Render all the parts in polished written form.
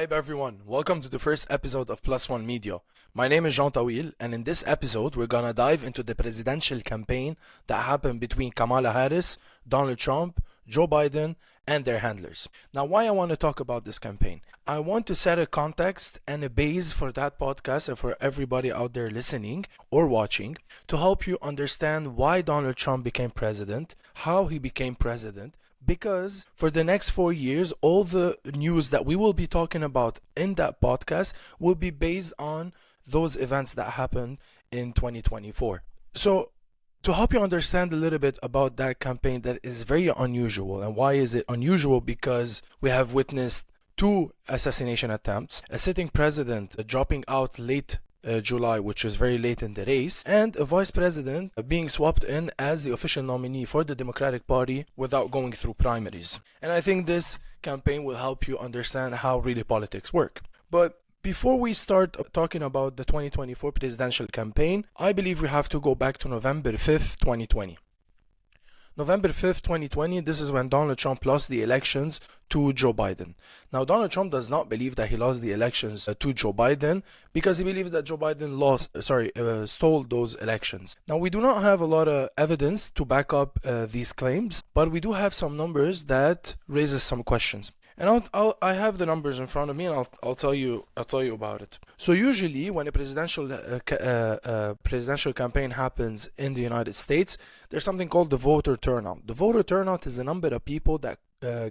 Taib everyone, welcome to the first episode of Plus One Media. My name is Jean Tawil, and in this episode we're gonna dive into the presidential campaign that happened between Kamala Harris, Donald Trump, Joe Biden, and their handlers. Now, why I want to talk about this campaign? I want to set a context and a base for that podcast and for everybody out there listening or watching to help you understand why Donald Trump became president, how he became president, because for the next 4 years, all the news that we will be talking about in that podcast will be based on those events that happened in 2024. So, to help you understand a little bit about that campaign that is very unusual. And why is it unusual? Because we have witnessed two assassination attempts, a sitting president dropping out late July, which is very late in the race, and a vice president being swapped in as the official nominee for the Democratic Party without going through primaries. And I think this campaign will help you understand how really politics work. But before we start talking about the 2024 presidential campaign, I believe we have to go back to November 5th, 2020. November 5th, 2020, this is when Donald Trump lost the elections to Joe Biden. Now, Donald Trump does not believe that he lost the elections to Joe Biden because he believes that Joe Biden stole those elections. Now, we do not have a lot of evidence to back up these claims, but we do have some numbers that raises some questions. And I have the numbers in front of me, and I'll tell you about it. So usually, when a presidential campaign happens in the United States, there's something called the voter turnout. The voter turnout is the number of people that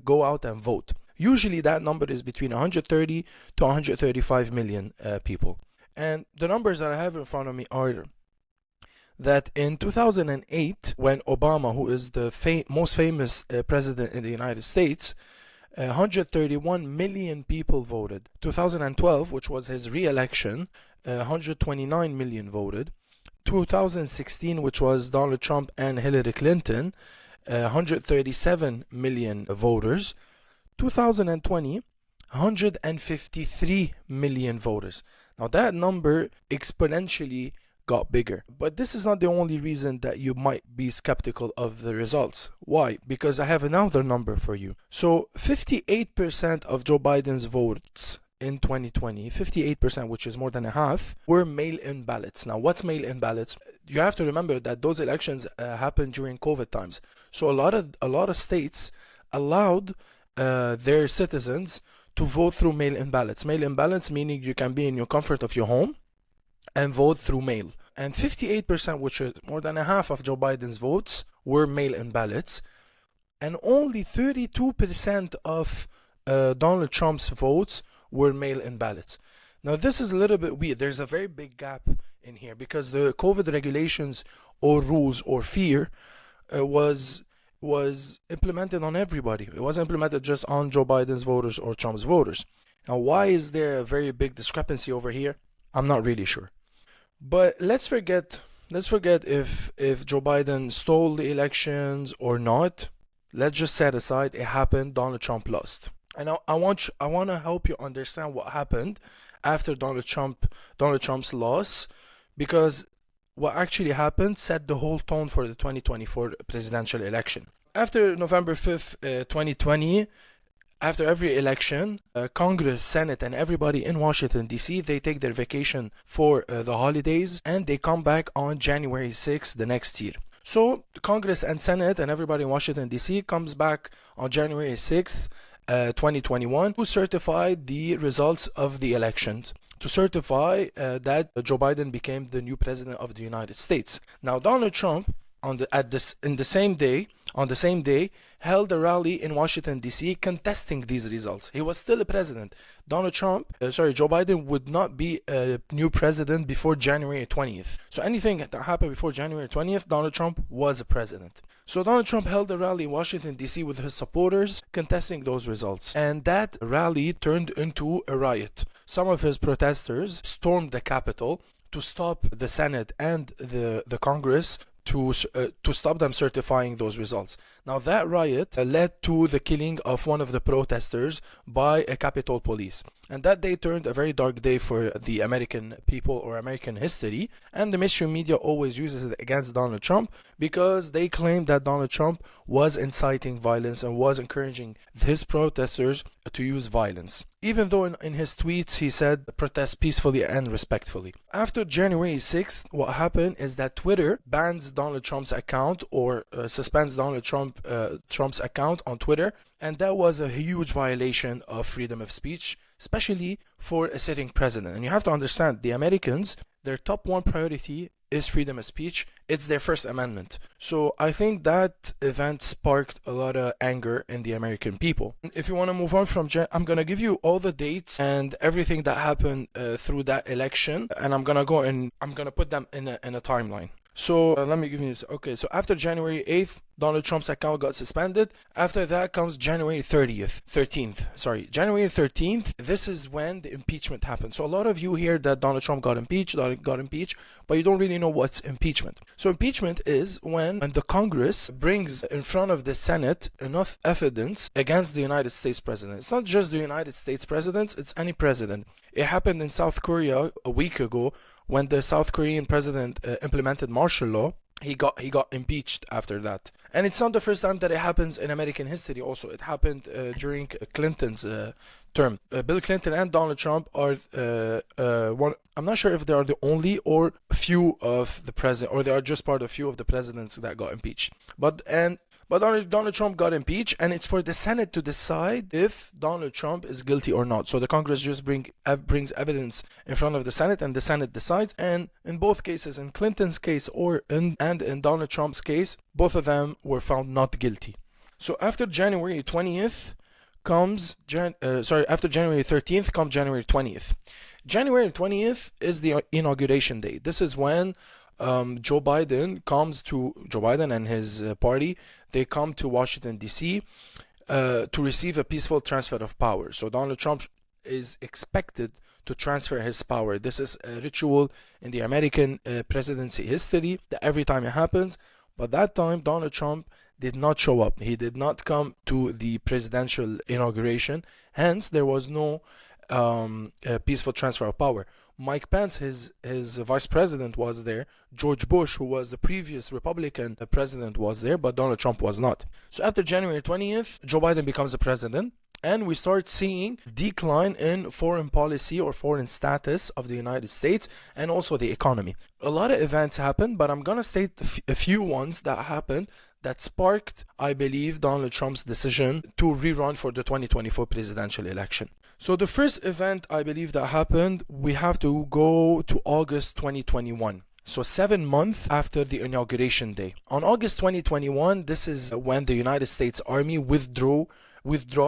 go out and vote. Usually, that number is between 130 to 135 million people. And the numbers that I have in front of me are that in 2008, when Obama, who is the most famous president in the United States, 131 million people voted. 2012, which was his re-election, 129 million voted. 2016, which was Donald Trump and Hillary Clinton, 137 million voters. 2020, 153 million voters. Now that number exponentially got bigger. But this is not the only reason that you might be skeptical of the results. Why? Because I have another number for you. So 58% of Joe Biden's votes in 2020, 58%, which is more than a half, were mail-in ballots. Now, what's mail-in ballots? You have to remember that those elections happened during COVID times. So a lot of states allowed their citizens to vote through mail-in ballots. Mail-in ballots meaning you can be in your comfort of your home and vote through mail. And 58%, which is more than a half of Joe Biden's votes, were mail-in ballots. And only 32% of Donald Trump's votes were mail-in ballots. Now, this is a little bit weird. There's a very big gap in here because the COVID regulations or rules or fear was implemented on everybody. It wasn't implemented just on Joe Biden's voters or Trump's voters. Now, why is there a very big discrepancy over here? I'm not really sure. But let's forget if Joe Biden stole the elections or not. Let's just set aside it happened. Donald Trump lost. And I want to help you understand what happened after Donald Trump's loss, because what actually happened set the whole tone for the 2024 presidential election. After November 5th, 2020, after every election, Congress, Senate, and everybody in Washington, D.C., they take their vacation for the holidays, and they come back on January 6th the next year. So Congress and Senate and everybody in Washington, D.C. comes back on January 6th, 2021 to certify the results of the elections, to certify that Joe Biden became the new president of the United States. Now, Donald Trump, on the same day, held a rally in Washington, D.C. contesting these results. He was still a president. Joe Biden would not be a new president before January 20th. So anything that happened before January 20th, Donald Trump was a president. So Donald Trump held a rally in Washington, D.C. with his supporters contesting those results. And that rally turned into a riot. Some of his protesters stormed the Capitol to stop the Senate and the Congress to stop them certifying those results. Now, that riot led to the killing of one of the protesters by a Capitol police. And that day turned a very dark day for the American people or American history. And the mainstream media always uses it against Donald Trump because they claim that Donald Trump was inciting violence and was encouraging his protesters to use violence. Even though in his tweets he said protest peacefully and respectfully. After January 6th, what happened is that Twitter bans Donald Trump's account or suspends Donald Trump's account on Twitter, and that was a huge violation of freedom of speech, especially for a sitting president. And you have to understand, the Americans, their top one priority is freedom of speech. It's their First Amendment. So I think that event sparked a lot of anger in the American people. If you want to move on from I'm going to give you all the dates and everything that happened through that election, and I'm going to go and I'm going to put them in a timeline. So let me give you this. Okay, so after January 8th, Donald Trump's account got suspended. After that comes January 13th. January 13th, this is when the impeachment happened. So a lot of you hear that Donald Trump got impeached, but you don't really know what's impeachment. So impeachment is when the Congress brings in front of the Senate enough evidence against the United States president. It's not just the United States president, it's any president. It happened in South Korea a week ago when the South Korean president implemented martial law. He got impeached after that. And it's not the first time that it happens in American history also. It happened during Clinton's term. Bill Clinton and Donald Trump are one. I'm not sure if they are the only or few of the president, or they are just part of few of the presidents that got impeached. But Donald Trump got impeached, and it's for the Senate to decide if Donald Trump is guilty or not. So the Congress just brings evidence in front of the Senate, and the Senate decides. And in both cases, in Clinton's case and in Donald Trump's case, both of them were found not guilty. So after January 20th after January 13th comes January 20th. January 20th is the inauguration day. This is when Joe Biden and his party, they come to Washington, D.C. To receive a peaceful transfer of power. So Donald Trump is expected to transfer his power. This is a ritual in the American presidency history that every time it happens. But that time, Donald Trump did not show up. He did not come to the presidential inauguration. Hence, there was no peaceful transfer of power. Mike Pence, his vice president, was there. George Bush, who was the previous Republican president, was there, but Donald Trump was not. So after January 20th, Joe Biden becomes the president, and we start seeing decline in foreign policy or foreign status of the United States and also the economy. A lot of events happened, but I'm going to state a few ones that happened that sparked, I believe, Donald Trump's decision to rerun for the 2024 presidential election. So the first event I believe that happened, we have to go to August 2021. So 7 months after the inauguration day. On August 2021, this is when the United States Army withdraw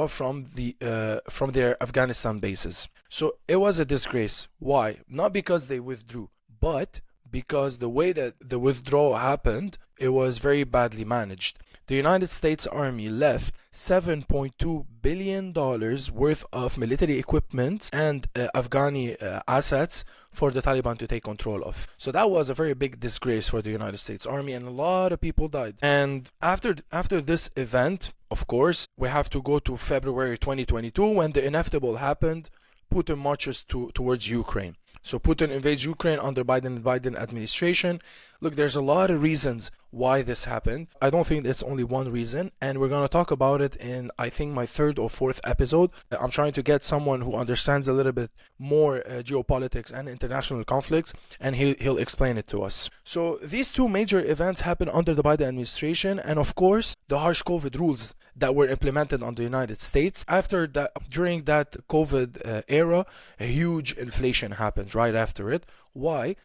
from their Afghanistan bases. So it was a disgrace. Why? Not because they withdrew, but because the way that the withdrawal happened, it was very badly managed. The United States Army left $7.2 billion worth of military equipment and Afghani assets for the Taliban to take control of. So that was a very big disgrace for the United States Army, and a lot of people died. And after this event, of course, we have to go to February 2022 when the inevitable happened. Putin marches towards Ukraine. So Putin invades Ukraine under Biden administration. Look, there's a lot of reasons why this happened. I don't think there's only one reason, and we're going to talk about it in, I think, my third or fourth episode. I'm trying to get someone who understands a little bit more geopolitics and international conflicts, and he'll explain it to us. So these two major events happened under the Biden administration, and of course, the harsh COVID rules that were implemented on the United States. After that, during that COVID era, a huge inflation happened right after it. Why?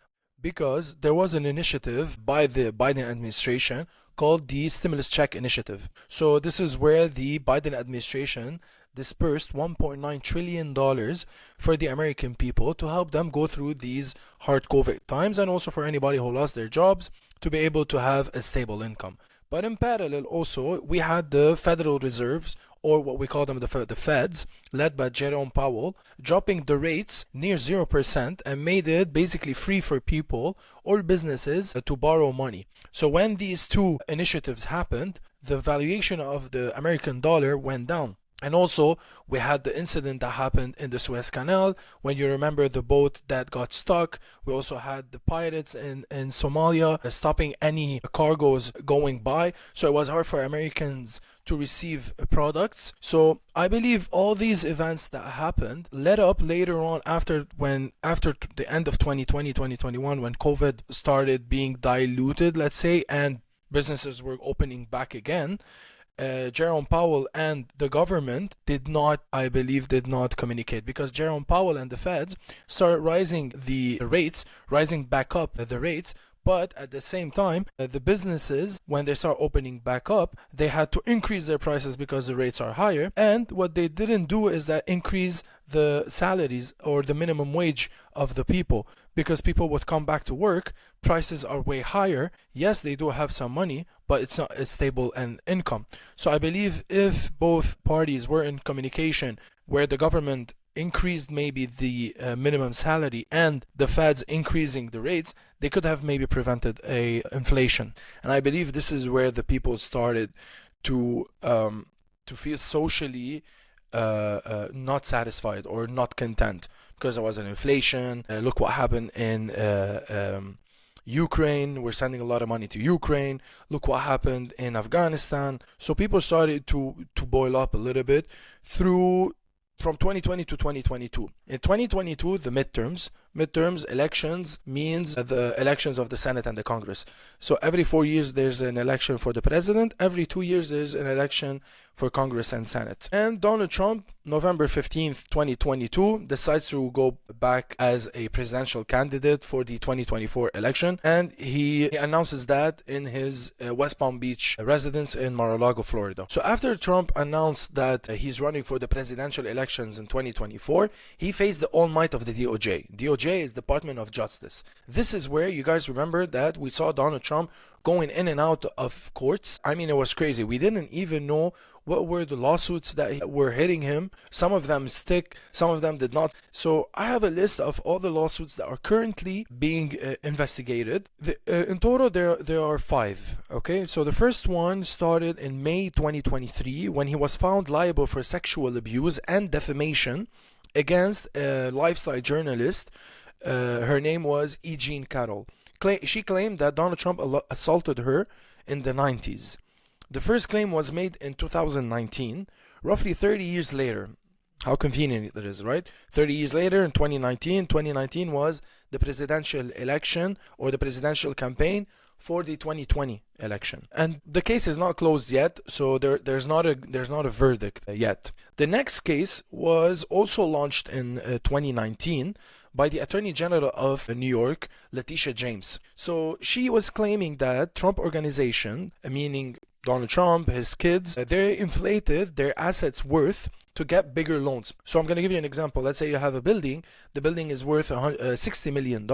Because there was an initiative by the Biden administration called the Stimulus Check Initiative. So this is where the Biden administration dispersed $1.9 trillion for the American people to help them go through these hard COVID times, and also for anybody who lost their jobs to be able to have a stable income. But in parallel also, we had the Federal Reserves, or what we call them the Feds, led by Jerome Powell, dropping the rates near 0% and made it basically free for people or businesses to borrow money. So when these two initiatives happened, the valuation of the American dollar went down. And also, we had the incident that happened in the Suez Canal, when you remember the boat that got stuck. We also had the pirates in Somalia stopping any cargoes going by. So it was hard for Americans to receive products. So I believe all these events that happened led up later on, after the end of 2020, 2021, when COVID started being diluted, let's say, and businesses were opening back again. Jerome Powell and the government I believe, did not communicate, because Jerome Powell and the Feds started rising back up the rates. But at the same time, the businesses, when they start opening back up, they had to increase their prices because the rates are higher. And what they didn't do is that increase the salaries or the minimum wage of the people, because people would come back to work. Prices are way higher. Yes, they do have some money, but it's not a stable and income. So I believe if both parties were in communication, where the government increased maybe the minimum salary and the Feds increasing the rates, they could have maybe prevented a inflation. And I believe this is where the people started to feel socially not satisfied or not content, because there was an inflation. Look what happened in Ukraine. We're sending a lot of money to Ukraine. Look what happened in Afghanistan. So people started to boil up a little bit from 2020 to 2022. In 2022, the midterms elections means the elections of the Senate and the Congress. So every 4 years there's an election for the president. Every 2 years there's an election for Congress and Senate. And Donald Trump, November 15th, 2022, decides to go back as a presidential candidate for the 2024 election. And he announces that in his West Palm Beach residence in Mar-a-Lago, Florida. So after Trump announced that he's running for the presidential elections in 2024, he faced the all might of the DOJ. DOJ is Department of Justice. This is where, you guys remember that we saw Donald Trump going in and out of courts. I mean, it was crazy. We didn't even know what were the lawsuits that were hitting him. Some of them stick, some of them did not. So I have a list of all the lawsuits that are currently being investigated. In total, there are 5. Okay, so the first one started in May 2023, when he was found liable for sexual abuse and defamation against a lifestyle journalist. Her name was E. Jean Carroll. She claimed that Donald Trump assaulted her in the 90s. The first claim was made in 2019, roughly 30 years later. How convenient it is, right? 30 years later, in 2019 was the presidential election, or the presidential campaign for the 2020 election. And the case is not closed yet, so there's not a verdict yet. The next case was also launched in 2019 by the Attorney General of New York, Letitia James. So she was claiming that Trump Organization, meaning Donald Trump, his kids, they inflated their assets worth to get bigger loans. So I'm going to give you an example. Let's say you have a building. The building is worth $60 million.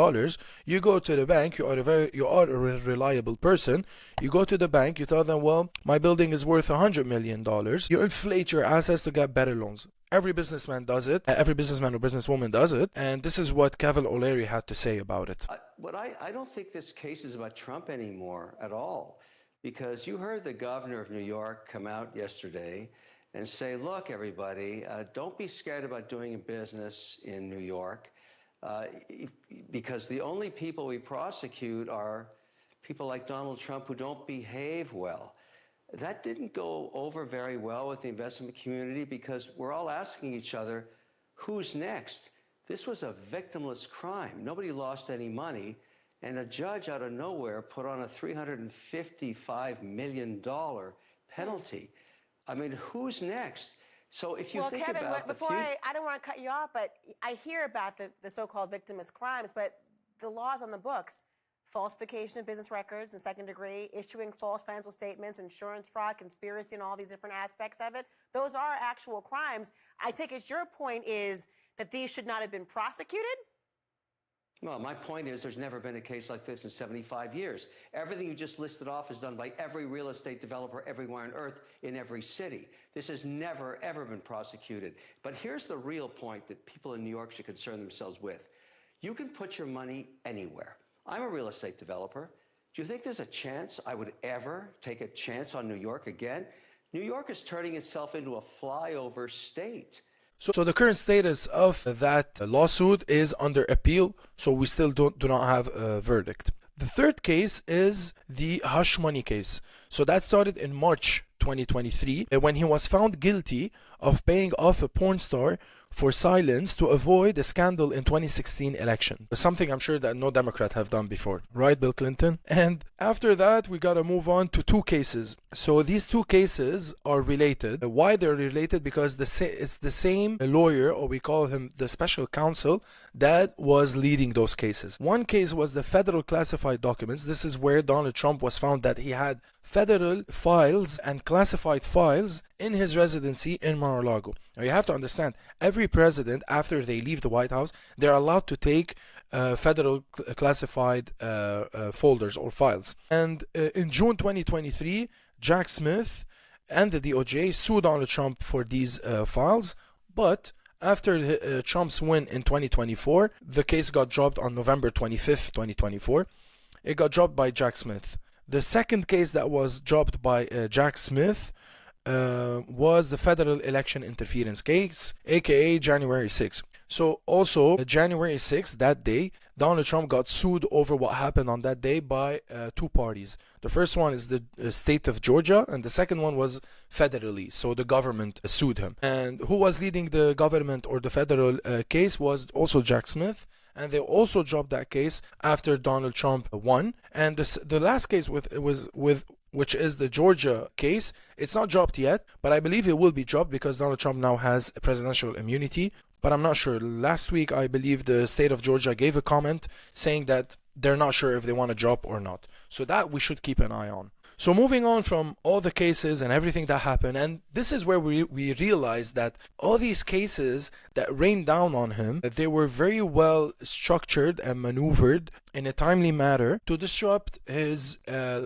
You go to the bank. You are a reliable person. You go to the bank. You tell them, well, my building is worth $100 million. You inflate your assets to get better loans. Every businessman does it. Every businessman or businesswoman does it. And this is what Kevin O'Leary had to say about it. I don't think this case is about Trump anymore at all. Because you heard the governor of New York come out yesterday and say, look, everybody, don't be scared about doing business in New York, because the only people we prosecute are people like Donald Trump who don't behave well. That didn't go over very well with the investment community, because we're all asking each other, who's next? This was a victimless crime. Nobody lost any money. And a judge out of nowhere put on a $355 million penalty. I mean, who's next? So if you think Kevin, about I don't want to cut you off, but I hear about the so-called victimless crimes, but the laws on the books, falsification of business records in second degree, issuing false financial statements, insurance fraud, conspiracy, and all these different aspects of it, those are actual crimes. I take it your point is that these should not have been prosecuted? Well, my point is there's never been a case like this in 75 years. Everything you just listed off is done by every real estate developer everywhere on earth in every city. This has never, ever been prosecuted. But here's the real point that people in New York should concern themselves with. You can put your money anywhere. I'm a real estate developer. Do you think there's a chance I would ever take a chance on New York again? New York is turning itself into a flyover state. So the current status of that lawsuit is under appeal, so we still do not have a verdict. The third case is the hush money case. So that started in March 2023 when he was found guilty of paying off a porn star for silence to avoid a scandal in 2016 election. Something I'm sure that no Democrat have done before. Right, Bill Clinton? And after that, we gotta move on to two cases. So these two cases are related. Why they're related? Because it's the same lawyer, or we call him the special counsel, that was leading those cases. One case was the federal classified documents. This is where Donald Trump was found that he had federal files and classified files in his residency in Mar-a-Lago. Now you have to understand, every president, after they leave the White House, they're allowed to take federal classified folders or files. And in June 2023, Jack Smith and the DOJ sued Donald Trump for these files, but after Trump's win in 2024, the case got dropped on November 25th, 2024. It got dropped by Jack Smith. The second case that was dropped by Jack Smith was the federal election interference case, aka January 6th. So also January 6th, that day, Donald Trump got sued over what happened on that day by two parties. The first one is the state of Georgia, and the second one was federally, so the government sued him. And who was leading the government or the federal case was also Jack Smith. And they also dropped that case after Donald Trump won. And the last case which is the Georgia case, it's not dropped yet, but I believe it will be dropped because Donald Trump now has presidential immunity. But I'm not sure. Last week, I believe the state of Georgia gave a comment saying that they're not sure if they want to drop or not. So that we should keep an eye on. So moving on from all the cases and everything that happened, and this is where we realize that all these cases that rained down on him, they were very well structured and maneuvered in a timely manner to disrupt his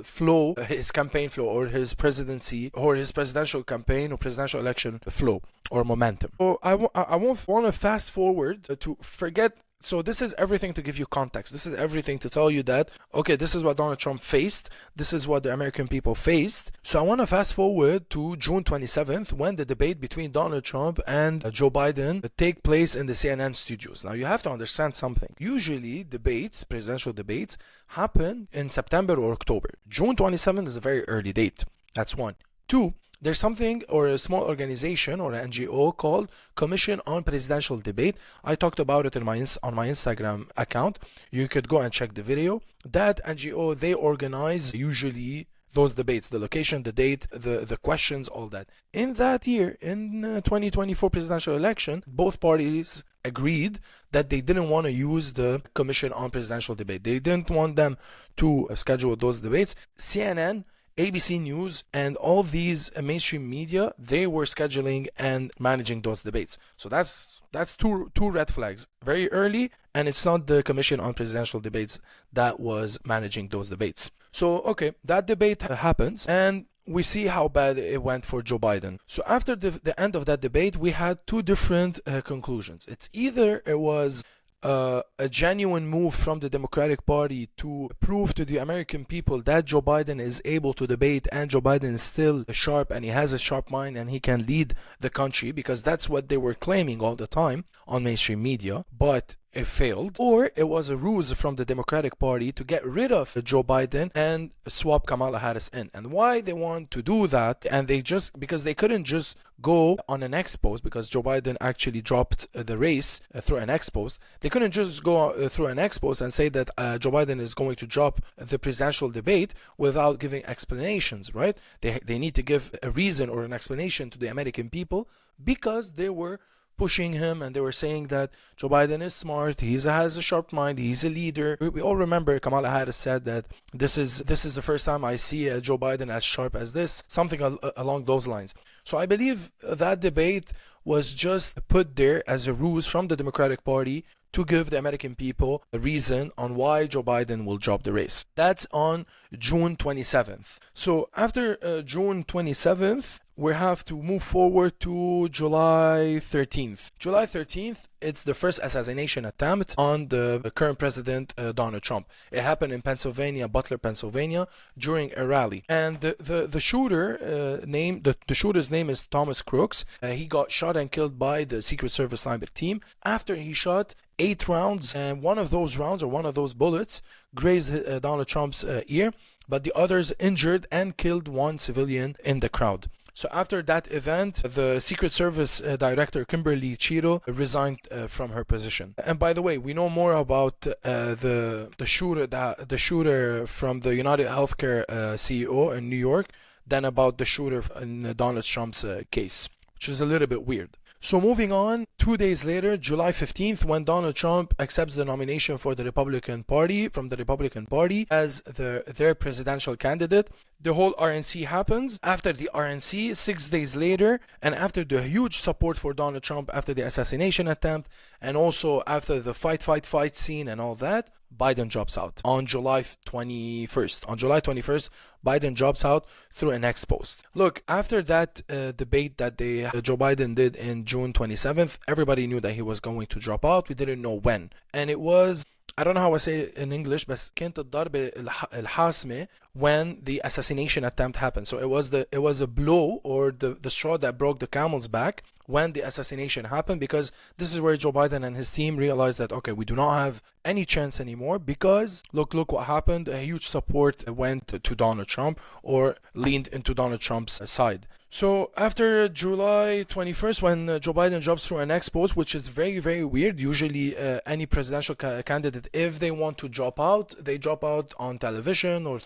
flow, his campaign flow, or his presidency, or his presidential campaign or presidential election flow or momentum. So I won't want to fast forward to forget. So this is everything to give you context. This is everything to tell you that, okay, this is what Donald Trump faced. This is what the American people faced. So I want to fast forward to June 27th when the debate between Donald Trump and Joe Biden take place in the CNN studios. Now you have to understand something. Usually debates, presidential debates, happen in September or October. June 27th is a very early date. That's one. Two, there's something or a small organization or an NGO called Commission on Presidential Debate. I talked about it on my Instagram account. You could go and check the video. That NGO, they organize usually those debates, the location, the date, the questions, all that. In that year, in 2024 presidential election, both parties agreed that they didn't want to use the Commission on Presidential Debate. They didn't want them to schedule those debates. CNN, ABC News, and all these mainstream media, they were scheduling and managing those debates. So that's two red flags. Very early, and it's not the Commission on Presidential Debates that was managing those debates. So, okay, that debate happens, and we see how bad it went for Joe Biden. So after the end of that debate, we had two different conclusions. It's either it was a genuine move from the Democratic Party to prove to the American people that Joe Biden is able to debate and Joe Biden is still sharp and he has a sharp mind and he can lead the country, because that's what they were claiming all the time on mainstream media, but it failed. Or it was a ruse from the Democratic Party to get rid of Joe Biden and swap Kamala Harris in. And why they want to do that, and because they couldn't just go on an expose, because Joe Biden actually dropped the race through an expose. They couldn't just go through an expose and say that Joe Biden is going to drop the presidential debate without giving explanations, right? They need to give a reason or an explanation to the American people, because they were pushing him and they were saying that Joe Biden is smart, he has a sharp mind, he's a leader. We all remember Kamala Harris said that this is the first time I see Joe Biden as sharp as this, something along those lines. So I believe that debate was just put there as a ruse from the Democratic Party to give the American people a reason on why Joe Biden will drop the race. That's on June 27th. So after June 27th, we have to move forward to July 13th. July 13th, it's the first assassination attempt on the current president, Donald Trump. It happened in Pennsylvania, Butler, Pennsylvania, during a rally. And the shooter's name is Thomas Crooks. He got shot and killed by the Secret Service sniper team after he shot 8 rounds, and one of those rounds, or one of those bullets, grazed Donald Trump's ear, but the others injured and killed one civilian in the crowd. So after that event, the Secret Service Director Kimberly Cheeto resigned from her position. And by the way, we know more about the shooter from the United Healthcare CEO in New York than about the shooter in Donald Trump's case, which is a little bit weird. So moving on, 2 days later, July 15th, when Donald Trump accepts the nomination for the Republican Party, from the Republican Party, as their presidential candidate, the whole RNC happens. After the RNC, 6 days later, and after the huge support for Donald Trump after the assassination attempt, and also after the fight scene and all that, Biden drops out on July 21st. On July 21st, Biden drops out through an X post. Look, after that debate that Joe Biden did in June 27th, everybody knew that he was going to drop out. We didn't know when. And it was, I don't know how I say it in English, بس كانت الضربة الحاسمة when the assassination attempt happened. So it was a blow, or the straw that broke the camel's back when the assassination happened, because this is where Joe Biden and his team realized that, okay, we do not have any chance anymore, because look what happened. A huge support went to Donald Trump, or leaned into Donald Trump's side. So after July 21st, when Joe Biden drops through an X post, which is very, very weird. Usually any presidential candidate, if they want to drop out, they drop out on television, or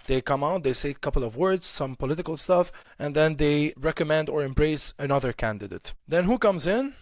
they come out, they say a couple of words, some political stuff, and then they recommend or embrace another candidate. Then who comes in?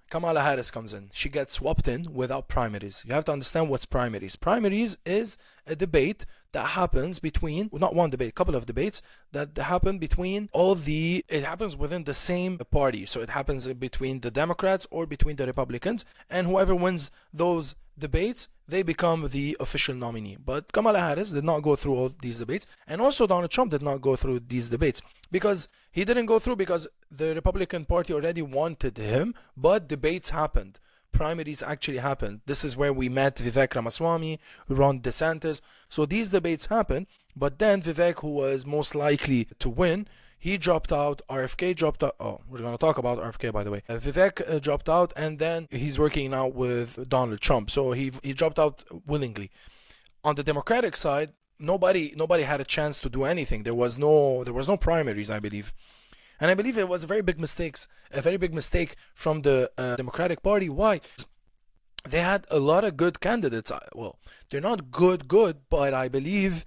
Kamala Harris comes in. She gets swapped in without primaries. You have to understand what's primaries. Primaries is a debate that happens between, not one debate, a couple of debates that happen between it happens within the same party. So it happens between the Democrats or between the Republicans, and whoever wins those debates, they become the official nominee. But Kamala Harris did not go through all these debates, and also Donald Trump did not go through these debates, because he didn't go through because the Republican Party already wanted him, but debates happened. Primaries actually happened. This is where we met Vivek Ramaswamy, Ron DeSantis. So these debates happened, but then Vivek, who was most likely to win, he dropped out. RFK dropped out. Oh, we're going to talk about RFK, by the way. Vivek dropped out, and then he's working now with Donald Trump. So he dropped out willingly. On the Democratic side, nobody had a chance to do anything. There was no primaries, I believe. And I believe it was a very big mistake from the Democratic Party. Why? They had a lot of good candidates. Well, they're not good, but I believe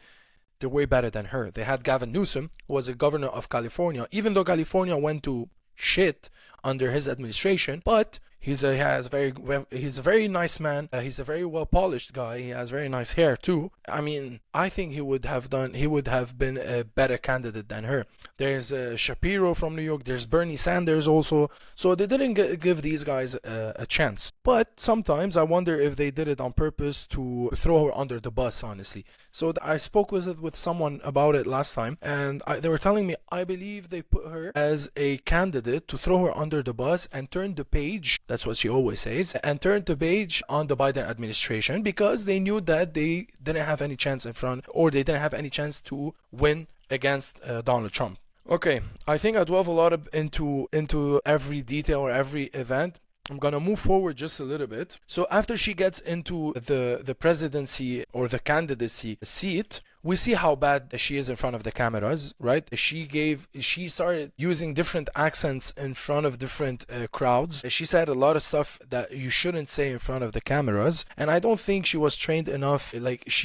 they're way better than her. They had Gavin Newsom, who was a governor of California, even though California went to shit under his administration, but he's a very nice man. He's a very well polished guy. He has very nice hair too. I mean, I think he would have been a better candidate than her. There's Shapiro from New York. There's Bernie Sanders also. So they didn't give these guys a chance. But sometimes I wonder if they did it on purpose to throw her under the bus, honestly. So I spoke with someone about it last time, and they were telling me, I believe they put her as a candidate to throw her under the bus and turn the page. That's what she always says, and turn the page on the Biden administration, because they knew that they didn't have any chance they didn't have any chance to win against Donald Trump. Okay, I think I dwell a lot into every detail or every event. I'm gonna move forward just a little bit. So after she gets into the presidency or the candidacy seat, we see how bad she is in front of the cameras, right? She started using different accents in front of different crowds. She said a lot of stuff that you shouldn't say in front of the cameras, and I don't think she was trained enough.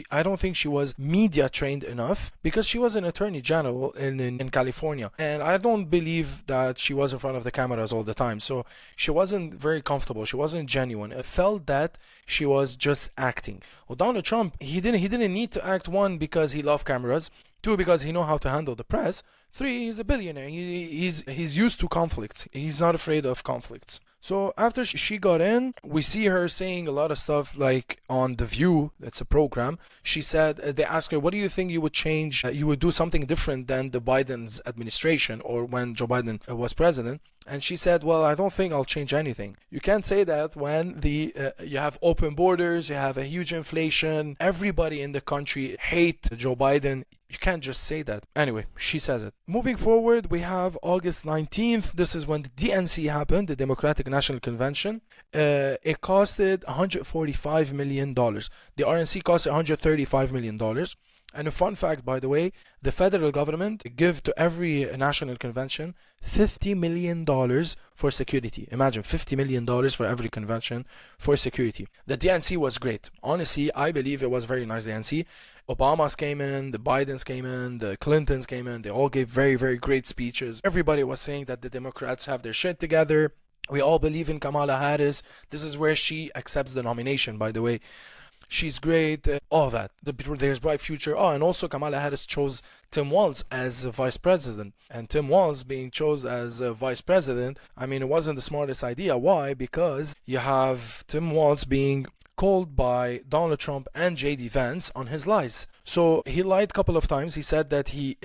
I don't think she was media trained enough, because she was an attorney general in California, and I don't believe that she was in front of the cameras all the time. So she wasn't very comfortable. She wasn't genuine. It felt that she was just acting. Well, Donald Trump, he didn't need to act. One, because he loved cameras. Two, because he knows how to handle the press. Three, he's a billionaire. He's used to conflicts. He's not afraid of conflicts. So after she got in, we see her saying a lot of stuff like on The View, that's a program. She said, they asked her, what do you think you would change? You would do something different than the Biden's administration or when Joe Biden was president. And she said, well, I don't think I'll change anything. You can't say that when you have open borders, you have a huge inflation, everybody in the country hate Joe Biden. You can't just say that. Anyway, she says it. Moving forward, we have August 19th. This is when the DNC happened, the Democratic National Convention. It costed $145 million. The RNC costed $135 million. And a fun fact, by the way, the federal government give to every national convention $50 million for security. Imagine $50 million for every convention for security. The DNC was great. Honestly, I believe it was very nice DNC. Obamas came in, the Bidens came in, the Clintons came in. They all gave very, very great speeches. Everybody was saying that the Democrats have their shit together. We all believe in Kamala Harris. This is where she accepts the nomination, by the way. She's great, all that. There's bright future. Oh, and also Kamala Harris chose Tim Walz as vice president. And Tim Walz being chosen as vice president, I mean, it wasn't the smartest idea. Why? Because you have Tim Walz being called by Donald Trump and J.D. Vance on his lies. So he lied a couple of times. He said that he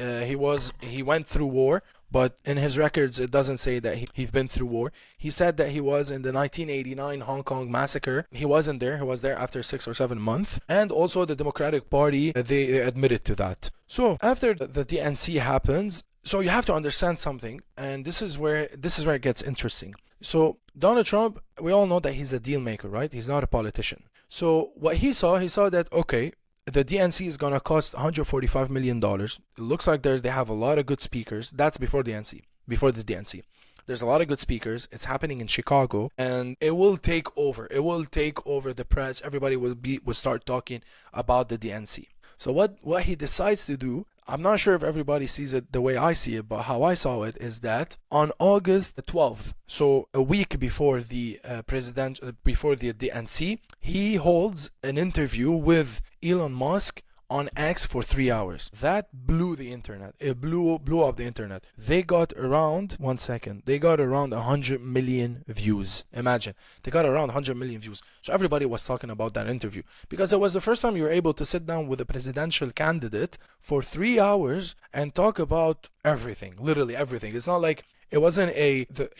went through war, but in his records it doesn't say that he's been through war. He said that he was in the 1989 Hong Kong massacre. He wasn't there. He was there after 6 or 7 months. And also the Democratic Party, they admitted to that. So after the DNC happens, so you have to understand something, and this is where it gets interesting. So Donald Trump, we all know that he's a deal maker, right? He's not a politician. So what he saw that, okay, the DNC is going to cost $145 million. It looks like they have a lot of good speakers. That's before the DNC. There's a lot of good speakers. It's happening in Chicago, and it will take over. It will take over the press. Everybody will start talking about the DNC. So what he decides to do, I'm not sure if everybody sees it the way I see it, but how I saw it is that on August 12th, so a week before the before the DNC, he holds an interview with Elon Musk on X for 3 hours. That blew the internet. It blew up the internet. They got around 100 million views. Imagine. They got around 100 million views. So everybody was talking about that interview because it was the first time you were able to sit down with a presidential candidate for 3 hours and talk about everything, literally everything. It's not like it wasn't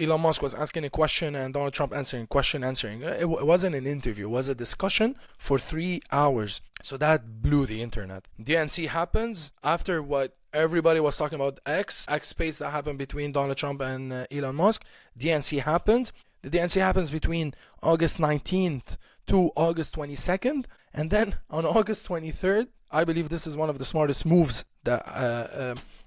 Elon Musk was asking a question and Donald Trump answering. It wasn't an interview. It was a discussion for 3 hours. So that blew the internet. DNC happens after what everybody was talking about X space that happened between Donald Trump and Elon Musk. DNC happens. The DNC happens between August 19th to August 22nd. And then on August 23rd, I believe this is one of the smartest moves that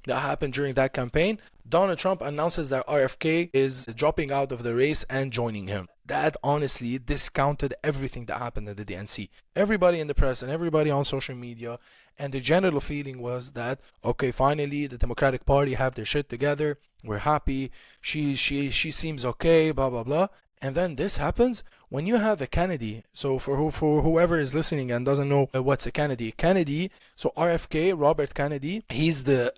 happened during that campaign. Donald Trump announces that RFK is dropping out of the race and joining him. That honestly discounted everything that happened at the DNC. Everybody in the press and everybody on social media, and the general feeling was that, okay, finally the Democratic Party have their shit together. We're happy. She seems okay, blah blah blah. And then this happens when you have a Kennedy. So for whoever is listening and doesn't know what's a Kennedy, so RFK, Robert Kennedy, he's the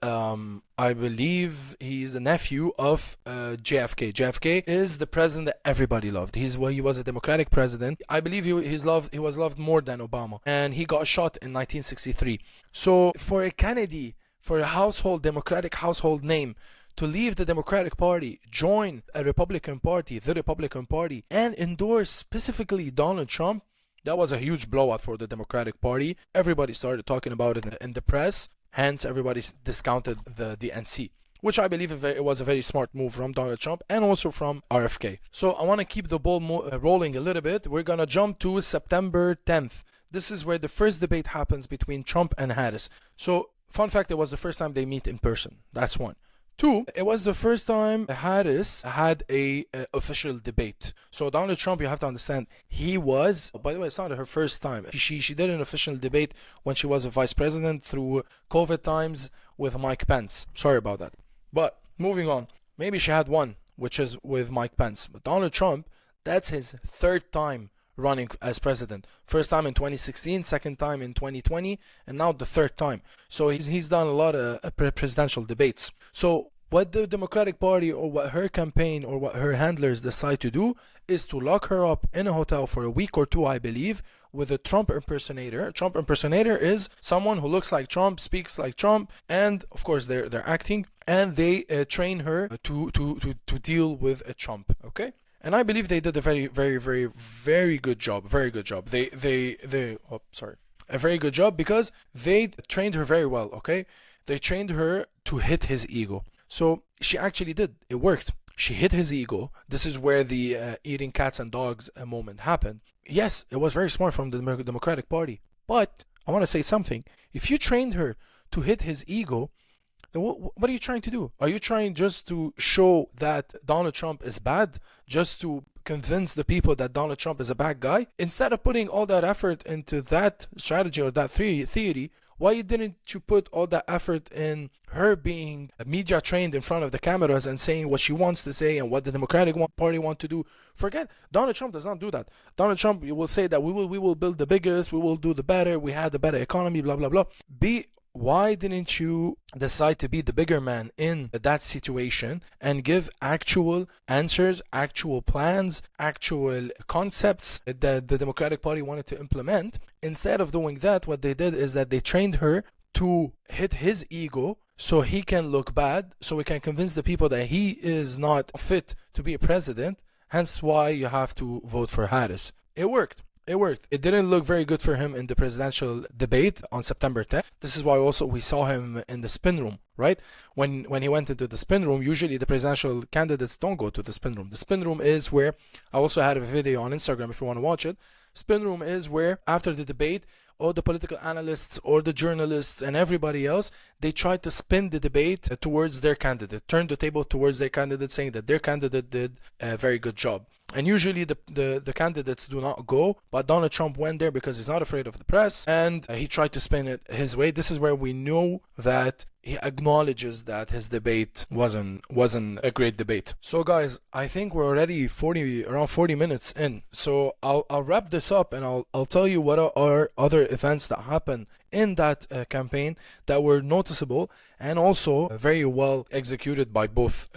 I believe he's the nephew of JFK. JFK is the president that everybody loved. He was a Democratic president. I believe he was loved more than Obama, and he got shot in 1963. So for a Kennedy, for a Democratic household name, to leave the Democratic Party, join the Republican Party, and endorse specifically Donald Trump, that was a huge blowout for the Democratic Party. Everybody started talking about it in the press, hence everybody discounted the DNC, which I believe it was a very smart move from Donald Trump and also from RFK. So I want to keep the ball rolling a little bit. We're going to jump to September 10th. This is where the first debate happens between Trump and Harris. So, fun fact, it was the first time they meet in person. That's one. 2, it was the first time Harris had a official debate. So Donald Trump, you have to understand, by the way, it's not her first time. She did an official debate when she was a vice president through COVID times with Mike Pence. Sorry about that. But moving on, maybe she had one, which is with Mike Pence. But Donald Trump, that's his third time running as president. First time in 2016, second time in 2020, and now the third time. So he's done a lot of presidential debates. So What the Democratic Party or what her campaign or what her handlers decide to do is to lock her up in a hotel for a week or two, I believe, with a Trump impersonator. A Trump impersonator is someone who looks like Trump, speaks like Trump, and of course they're acting, and they train her to deal with a Trump. Okay. And I believe they did a very good job. Very good job. A very good job because they trained her very well. Okay, they trained her to hit his ego. So she actually did. It worked. She hit his ego. This is where the eating cats and dogs moment happened. Yes, it was very smart from the Democratic Party. But I want to say something. If you trained her to hit his ego, then what are you trying to do? Are you trying just to show that Donald Trump is bad? Just to convince the people that Donald Trump is a bad guy? Instead of putting all that effort into that strategy or that theory, why didn't you put all that effort in her being media trained in front of the cameras and saying what she wants to say and what the Democratic Party want to do? Forget, Donald Trump does not do that. Donald Trump will say that we will build the biggest, we will do the better, we had a better economy, blah blah blah. Why didn't you decide to be the bigger man in that situation and give actual answers, actual plans, actual concepts that the Democratic Party wanted to implement? Instead of doing that, what they did is that they trained her to hit his ego so he can look bad, so we can convince the people that he is not fit to be a president, hence why you have to vote for Harris. It worked. It worked. It didn't look very good for him in the presidential debate on September 10th. This is why also we saw him in the spin room, right? When he went into the spin room, usually the presidential candidates don't go to the spin room. The spin room is where, I also had a video on Instagram if you want to watch it. Spin room is where, after the debate, all the political analysts or the journalists and everybody else, they tried to spin the debate towards their candidate, turn the table towards their candidate, saying that their candidate did a very good job. And usually the candidates do not go, but Donald Trump went there because he's not afraid of the press, and he tried to spin it his way. This is where we know that he acknowledges that his debate wasn't a great debate. So guys, I think we're already around 40 minutes in. So I'll wrap this up and I'll tell you what are other events that happened in that campaign that were noticeable and also very well executed by both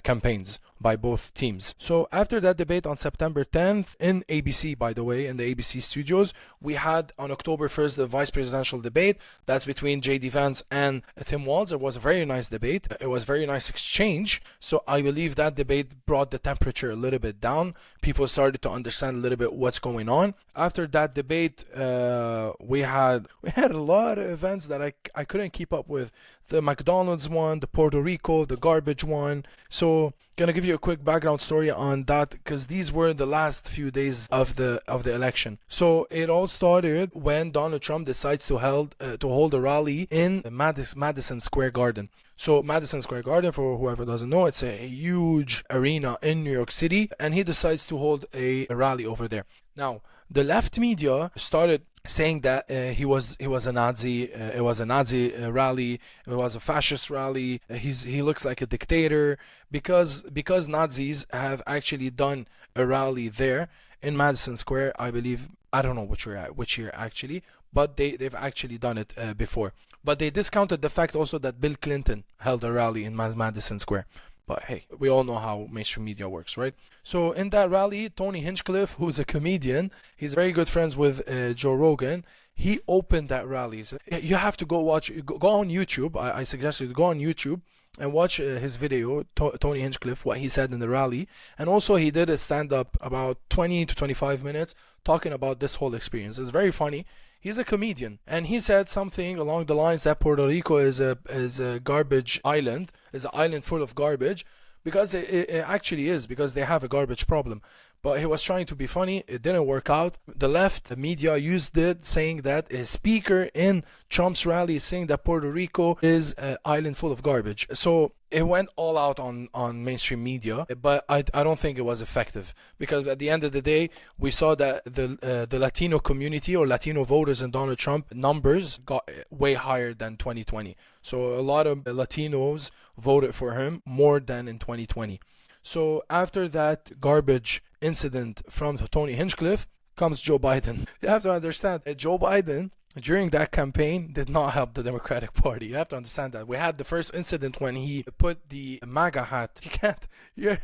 campaigns, by both teams. So after that debate on September 10th in ABC, by the way, in the ABC studios, we had on October 1st the vice presidential debate. That's between J.D. Vance and Tim Walz. It was a very nice debate. It was a very nice exchange. So I believe that debate brought the temperature a little bit down. People started to understand a little bit what's going on. After that debate, we had a lot of events that I couldn't keep up with. The McDonald's one, the Puerto Rico, the garbage one. So gonna give you a quick background story on that because these were the last few days of the election. So it all started when Donald Trump decides to hold a rally in Madison Square Garden. So Madison Square Garden, for whoever doesn't know, it's a huge arena in New York City, and he decides to hold a rally over there. Now, the left media started saying that he was a Nazi. It was a Nazi rally. It was a fascist rally. He looks like a dictator because Nazis have actually done a rally there in Madison Square. I believe, I don't know which year actually, but they've actually done it before. But they discounted the fact also that Bill Clinton held a rally in Madison Square. But hey, we all know how mainstream media works, right? So in that rally, Tony Hinchcliffe, who's a comedian, he's very good friends with Joe Rogan. He opened that rally. So you have to go on YouTube. I suggest you to go on YouTube and watch his video, Tony Hinchcliffe, what he said in the rally. And also he did a stand-up about 20 to 25 minutes talking about this whole experience. It's very funny. He's a comedian, and he said something along the lines that Puerto Rico is a garbage island, is an island full of garbage, because it actually is, because they have a garbage problem. But he was trying to be funny. It didn't work out. The left media used it, saying that a speaker in Trump's rally is saying that Puerto Rico is an island full of garbage. So it went all out on mainstream media, but I don't think it was effective, because at the end of the day, we saw that the Latino community or Latino voters in Donald Trump numbers got way higher than 2020. So a lot of Latinos voted for him more than in 2020. So after that garbage incident from Tony Hinchcliffe comes Joe Biden. You have to understand that Joe Biden during that campaign did not help the Democratic Party. You have to understand that. We had the first incident when he put the MAGA hat. You can't,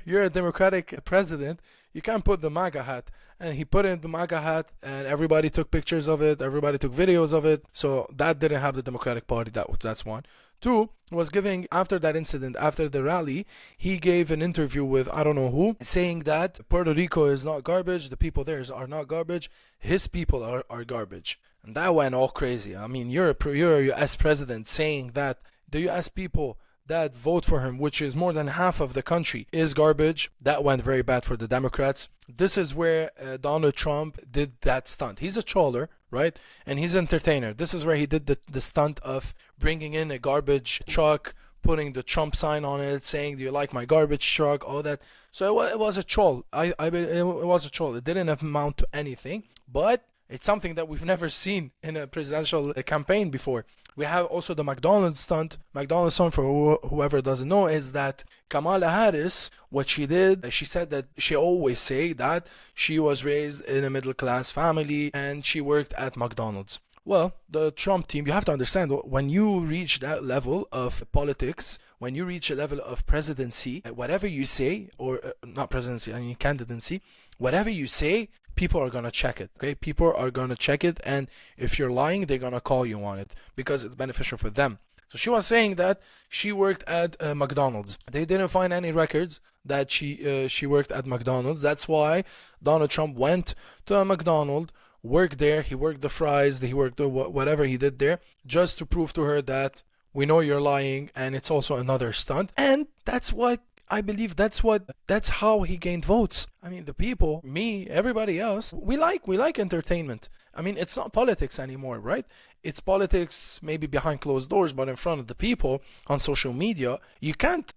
you're a Democratic president. You can't put the MAGA hat. And he put in the MAGA hat, and everybody took pictures of it. Everybody took videos of it. So that didn't have the Democratic Party. That's one. Two, was giving, after that incident, after the rally, he gave an interview with I don't know who, saying that Puerto Rico is not garbage, the people there are not garbage, his people are garbage. And that went all crazy. I mean, you're a US president saying that the US people that vote for him, which is more than half of the country, is garbage. That went very bad for the Democrats. This is where Donald Trump did that stunt. He's a troller, right? And he's an entertainer. This is where he did the stunt of bringing in a garbage truck, putting the Trump sign on it, saying, "Do you like my garbage truck?" All that. So it was a troll. It was a troll. It didn't amount to anything, but it's something that we've never seen in a presidential campaign before. We have also the McDonald's stunt. McDonald's stunt, for whoever doesn't know, is that Kamala Harris, what she did, she said that she always say that she was raised in a middle class family and she worked at McDonald's. Well, the Trump team, you have to understand, when you reach that level of politics, when you reach a level of presidency, whatever you say, or not presidency, I mean candidacy, whatever you say, people are gonna check it. Okay, people are gonna check it, and if you're lying, they're gonna call you on it because it's beneficial for them. So she was saying that she worked at McDonald's. They didn't find any records that she worked at McDonald's. That's why Donald Trump went to a McDonald's, worked there. He worked the fries. He worked whatever he did there, just to prove to her that we know you're lying, and it's also another stunt. And that's what I believe, that's how he gained votes. I mean, the people, me, everybody else, we like entertainment. I mean, it's not politics anymore, right? It's politics maybe behind closed doors, but in front of the people on social media, you can't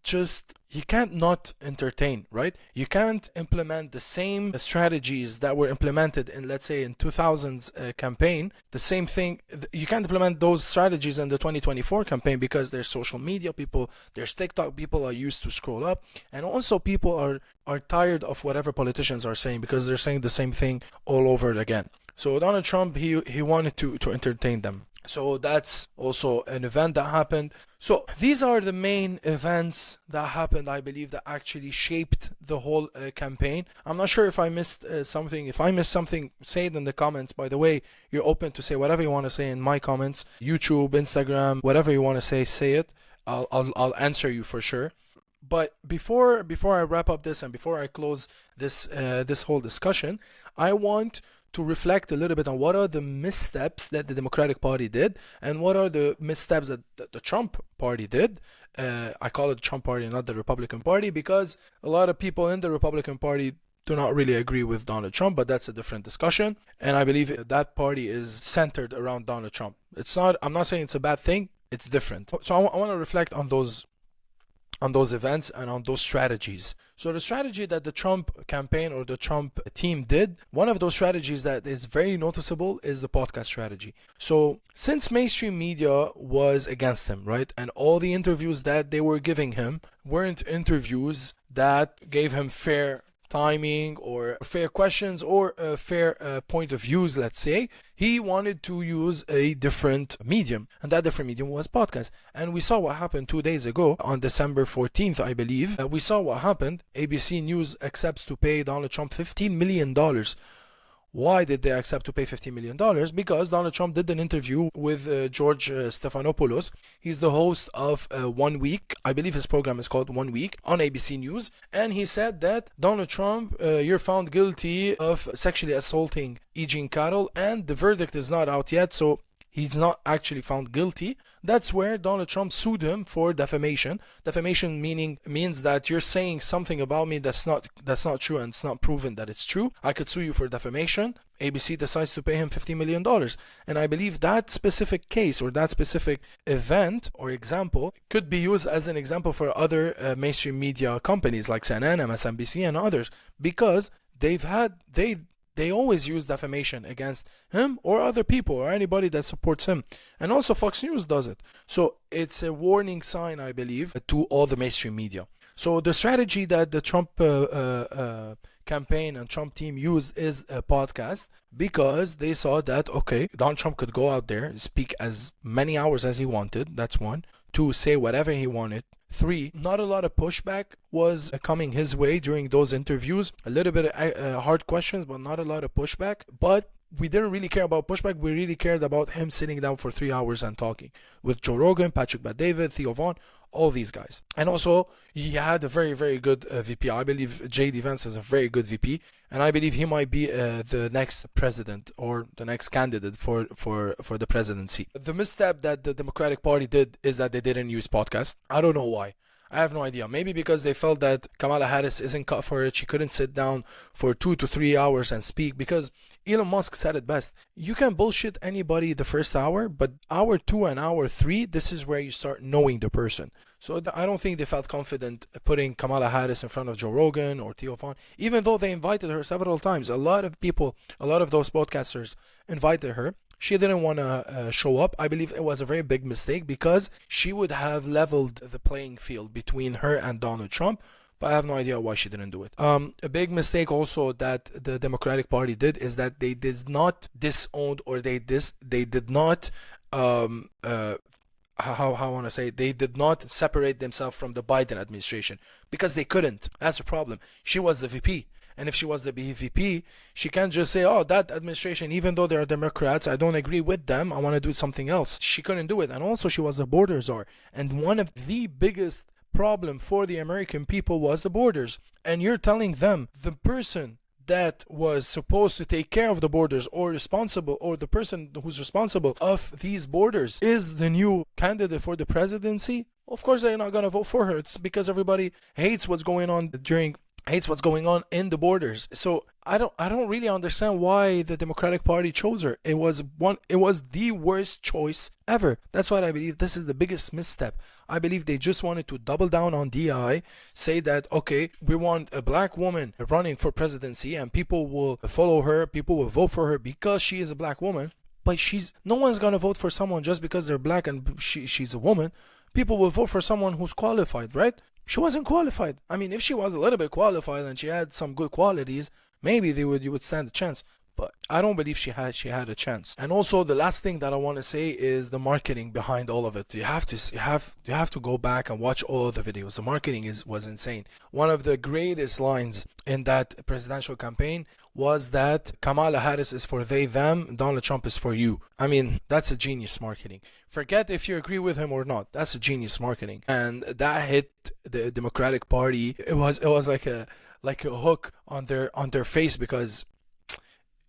not entertain, right? You can't implement the same strategies that were implemented in, let's say, in 2000's campaign. The same thing, you can't implement those strategies in the 2024 campaign because there's social media people, there's TikTok, people are used to scroll up, and also people are tired of whatever politicians are saying because they're saying the same thing all over again. So Donald Trump, he wanted to entertain them. So that's also an event that happened. So these are the main events that happened, I believe, that actually shaped the whole campaign. I'm not sure if I missed something. If I missed something, say it in the comments. By the way, you're open to say whatever you want to say in my comments, YouTube, Instagram, whatever you want to say it. I'll answer you for sure. But before I wrap up this and before I close this whole discussion, I want to reflect a little bit on what are the missteps that the Democratic Party did and what are the missteps that the Trump Party did. I call it the Trump Party, not the Republican Party, because a lot of people in the Republican Party do not really agree with Donald Trump, but that's a different discussion. And I believe that party is centered around Donald Trump. I'm not saying it's a bad thing, it's different. So I want to reflect on those events and on those strategies. So the strategy that the Trump campaign or the Trump team did, one of those strategies that is very noticeable is the podcast strategy. So since mainstream media was against him, right, and all the interviews that they were giving him weren't interviews that gave him fair timing or fair questions or a fair point of views, let's say, he wanted to use a different medium, and that different medium was podcast. And we saw what happened 2 days ago on December 14th, I believe. We saw what happened. ABC News accepts to pay Donald Trump $15 million. Why did they accept to pay $50 million? Because Donald Trump did an interview with George Stephanopoulos. He's the host of 1 Week. I believe his program is called 1 Week on ABC News. And he said that Donald Trump, you're found guilty of sexually assaulting E. Jean Carroll, and the verdict is not out yet, so he's not actually found guilty. That's where Donald Trump sued him for defamation. Defamation means that you're saying something about me that's not true and it's not proven that it's true. I could sue you for defamation. ABC decides to pay him $50 million. And I believe that specific case or that specific event or example could be used as an example for other mainstream media companies like CNN, MSNBC, and others, because they always use defamation against him or other people or anybody that supports him. And also Fox News does it. So it's a warning sign, I believe, to all the mainstream media. So the strategy that the Trump campaign and Trump team use is a podcast, because they saw that, okay, Donald Trump could go out there, speak as many hours as he wanted. That's one. Two, say whatever he wanted. Three, not a lot of pushback was coming his way during those interviews. A little bit of hard questions, but not a lot of pushback. But we didn't really care about pushback. We really cared about him sitting down for 3 hours and talking with Joe Rogan, Patrick Bet-David, Theo Vaughn, all these guys. And also, he had a very, very good VP. I believe J.D. Vance is a very good VP, and I believe he might be the next president or the next candidate for the presidency. The misstep that the Democratic Party did is that they didn't use podcasts. I don't know why. I have no idea. Maybe because they felt that Kamala Harris isn't cut for it. She couldn't sit down for 2 to 3 hours and speak, because Elon Musk said it best. You can bullshit anybody the first hour, but hour 2 and hour 3, this is where you start knowing the person. So I don't think they felt confident putting Kamala Harris in front of Joe Rogan or Theo Vaughn, even though they invited her several times. A lot of people, a lot of those podcasters invited her. She didn't want to show up. I believe it was a very big mistake, because she would have leveled the playing field between her and Donald Trump. But I have no idea why she didn't do it. A big mistake also that the Democratic Party did is that they did not disown, or they did not how I want to say, they did not separate themselves from the Biden administration, because they couldn't. That's the problem. She was the VP. And if she was the VP, she can't just say, oh, that administration, even though they're Democrats, I don't agree with them, I want to do something else. She couldn't do it. And also, she was a border czar. And one of the biggest problem for the American people was the borders. And you're telling them the person that was supposed to take care of the borders, or responsible, or the person who's responsible of these borders, is the new candidate for the presidency. Of course, they're not going to vote for her. It's because everybody hates what's going on in the borders. So I don't really understand why the Democratic Party chose her. It was the worst choice ever. That's why I believe this is the biggest misstep. I believe they just wanted to double down on DI, say that, okay, we want a black woman running for presidency, and people will follow her, people will vote for her because she is a black woman. But no one's gonna vote for someone just because they're black and she's a woman. People will vote for someone who's qualified, right? She wasn't qualified. I mean, if she was a little bit qualified and she had some good qualities, maybe you would stand a chance. But I don't believe she had a chance. And also, the last thing that I want to say is the marketing behind all of it. You have to go back and watch all of the videos. The marketing was insane. One of the greatest lines in that presidential campaign was that Kamala Harris is for they, them, Donald Trump is for you. I mean, that's a genius marketing. Forget if you agree with him or not. That's a genius marketing. And that hit the Democratic Party. It was like a hook on their face, because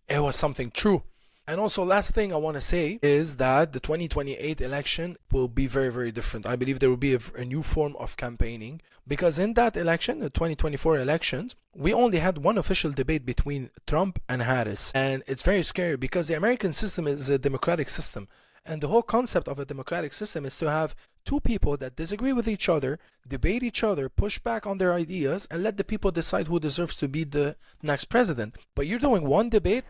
it was something true. And also, last thing I want to say is that the 2028 election will be very, very different. I believe there will be a new form of campaigning, because in that election, the 2024 elections, we only had one official debate between Trump and Harris. And it's very scary, because the American system is a democratic system. And the whole concept of a democratic system is to have two people that disagree with each other, debate each other, push back on their ideas, and let the people decide who deserves to be the next president. But you're doing one debate,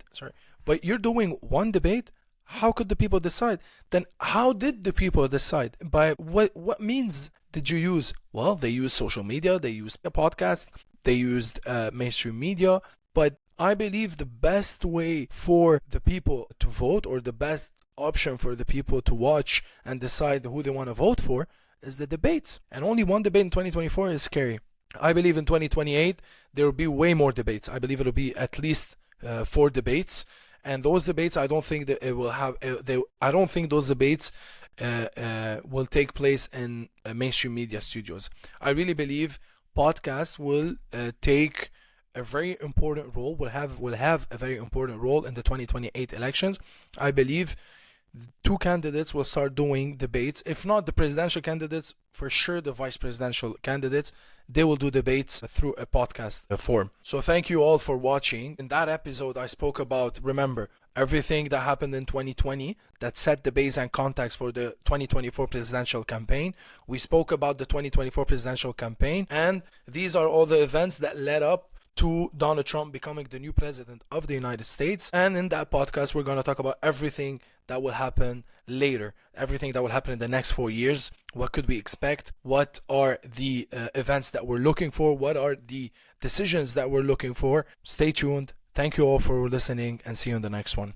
how could the people decide? Then how did the people decide? By what means did you use? Well, they used social media, they used a podcast, they used mainstream media. But I believe the best way for the people to vote, or the best option for the people to watch and decide who they want to vote for, is the debates. And only one debate in 2024 is scary. I believe in 2028 there will be way more debates. I believe it'll be at least 4 debates, and those debates, I don't think that it will have. I don't think those debates will take place in mainstream media studios. I really believe podcasts will take a very important role. Will have a very important role in the 2028 elections. I believe 2 candidates will start doing debates. If not the presidential candidates, for sure the vice presidential candidates, they will do debates through a podcast form. So thank you all for watching. In that episode, I spoke about, remember, everything that happened in 2020 that set the base and context for the 2024 presidential campaign. We spoke about the 2024 presidential campaign, and these are all the events that led up to Donald Trump becoming the new president of the United States. And in that podcast, we're going to talk about everything that will happen later, everything that will happen in the next 4 years. What could we expect? What are the events that we're looking for? What are the decisions that we're looking for? Stay tuned. Thank you all for listening, and see you in the next one.